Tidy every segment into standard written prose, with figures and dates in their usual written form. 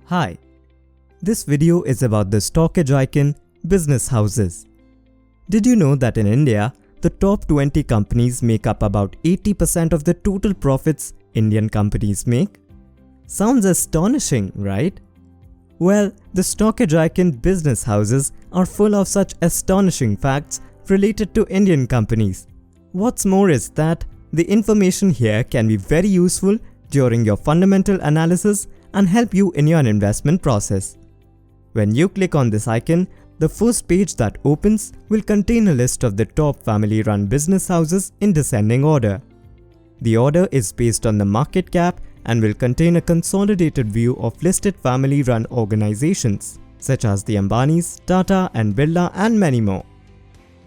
Hi, this video is about the stockage icon business houses. Did you know that in India, the top 20 companies make up about 80% of the total profits Indian companies make? Sounds astonishing, right? Well, the stockage icon business houses are full of such astonishing facts related to Indian companies. What's more is that the information here can be very useful during your fundamental analysis and help you in your investment process. When you click on this icon, the first page that opens will contain a list of the top family-run business houses in descending order. The order is based on the market cap and will contain a consolidated view of listed family-run organizations such as the Ambanis, Tata and Birla and many more.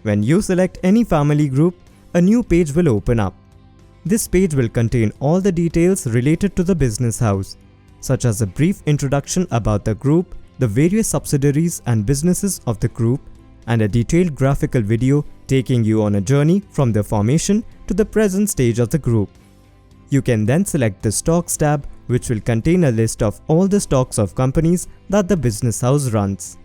When you select any family group, a new page will open up. This page will contain all the details related to the business house, such as a brief introduction about the group, the various subsidiaries and businesses of the group, and a detailed graphical video taking you on a journey from the formation to the present stage of the group. You can then select the Stocks tab, which will contain a list of all the stocks of companies that the business house runs.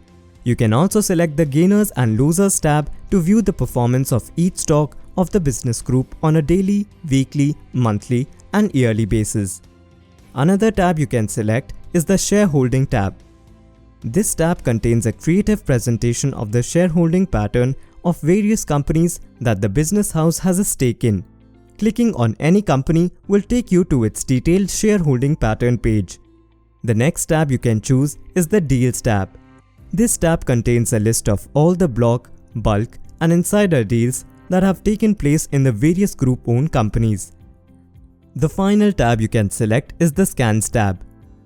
You can also select the Gainers and Losers tab to view the performance of each stock of the business group on a daily, weekly, monthly, and yearly basis. Another tab you can select is the Shareholding tab. This tab contains a creative presentation of the shareholding pattern of various companies that the business house has a stake in. Clicking on any company will take you to its detailed shareholding pattern page. The next tab you can choose is the Deals tab. This tab contains a list of all the block, bulk, and insider deals that have taken place in the various group-owned companies. The final tab you can select is the Scans tab.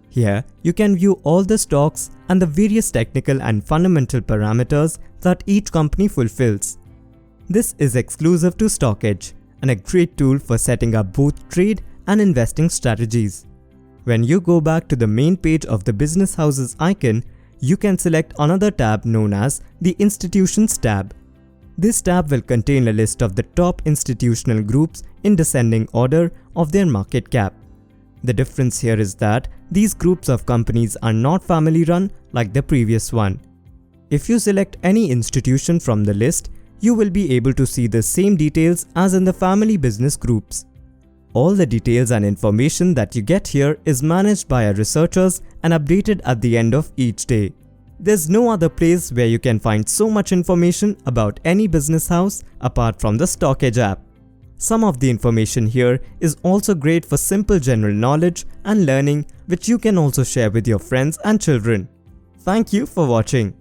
Here, you can view all the stocks and the various technical and fundamental parameters that each company fulfills. This is exclusive to Stockage and a great tool for setting up both trade and investing strategies. When you go back to the main page of the business houses icon, you can select another tab known as the Institutions tab. This tab will contain a list of the top institutional groups in descending order of their market cap. The difference here is that these groups of companies are not family run like the previous one. If you select any institution from the list, you will be able to see the same details as in the family business groups. All the details and information that you get here is managed by our researchers and updated at the end of each day. There's no other place where you can find so much information about any business house apart from the Stockage app. Some of the information here is also great for simple general knowledge and learning, which you can also share with your friends and children. Thank you for watching.